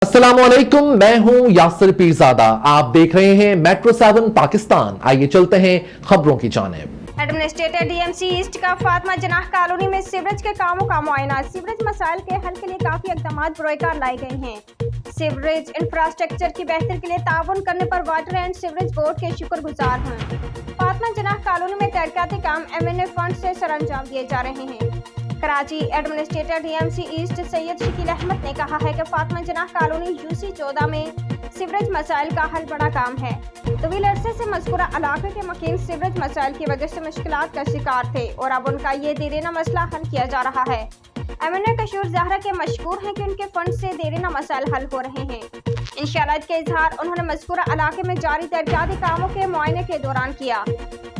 अस्सलामुअलैकुम, मैं हूं यासिर पीरजादा। आप देख रहे हैं मेट्रो 7 पाकिस्तान। आइए चलते हैं खबरों की जानिब। एडमिनिस्ट्रेटर डीएमसी ईस्ट का फातिमा जनाह कॉलोनी में सीवरेज के कामों का मुआयना। सीवरेज मसाइल के हल के लिए काफी इक़दामात बरोकार लाए गए हैं। सीवरेज इंफ्रास्ट्रक्चर की बेहतरी के लिए ताउन करने पर वाटर एंड सीवरेज बोर्ड के शुक्रगुजार हैं। फातिमा जनाह कॉलोनी में तरक्याती काम MNA फंड से सरअंजाम दिए जा रहे हैं। Karachi administrator DMC east Syed Shakeel Ahmed ने कहा है कि फातिमा जनाह कॉलोनी UC 14 में सीवरेज मसाइल का हल बड़ा काम है। तवील अरसे से मज़कूरा इलाके के मकीन सीवरेज मसाइल की वजह से मुश्किलात का शिकार थे और अब उनका ये देरीना मसला हल किया जा रहा है। MNA कशूर ज़हरा के मशहूर हैं कि उनके फंड से देरीना मसाइल हल हो रहे हैं। इंशाअल्लाह के इजहार उन्होंने मज़कूरा इलाके में जारी तरक्याती कामों के मुआयने के दौरान किया।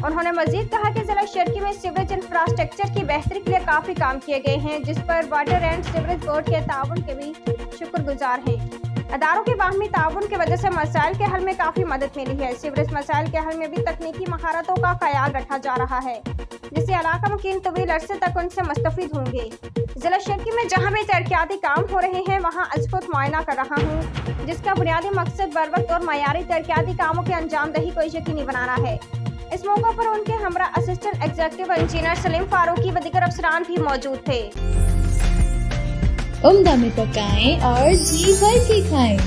उन्होंने मजीद कहा कि जिला शर्की में सीवरेज इंफ्रास्ट्रक्चर की बेहतरी के लिए काफी काम किए गए हैं, जिस पर वाटर एंड सीवरेज बोर्ड के ताउन के भी शुक्रगुजार हैं। अदारों के बाहमी ताउन की वजह से मसाइल के हल में काफी मदद मिली है। सीवरेज मसाइल के हल में भी तकनीकी महारतों का ख्याल रखा जा रहा है, जिससे इलाका मकीन तवील अरसे तक उनसे मुस्तफीद होंगे। जिला शर्की में जहाँ भी तरक्याती काम हो रहे हैं वहाँ अजखुद मुआयना कर रहा हूँ, जिसका बुनियादी मकसद बर वक्त और मयारी तरक्याती कामों की अंजाम दही को यकीनी बनाना है। इस मौके पर उनके हमरा assistant executive engineer Saleem Farooqui व दीगर अफसरान भी मौजूद थे। उम्दा में पकाएं और जी भर के खाएं।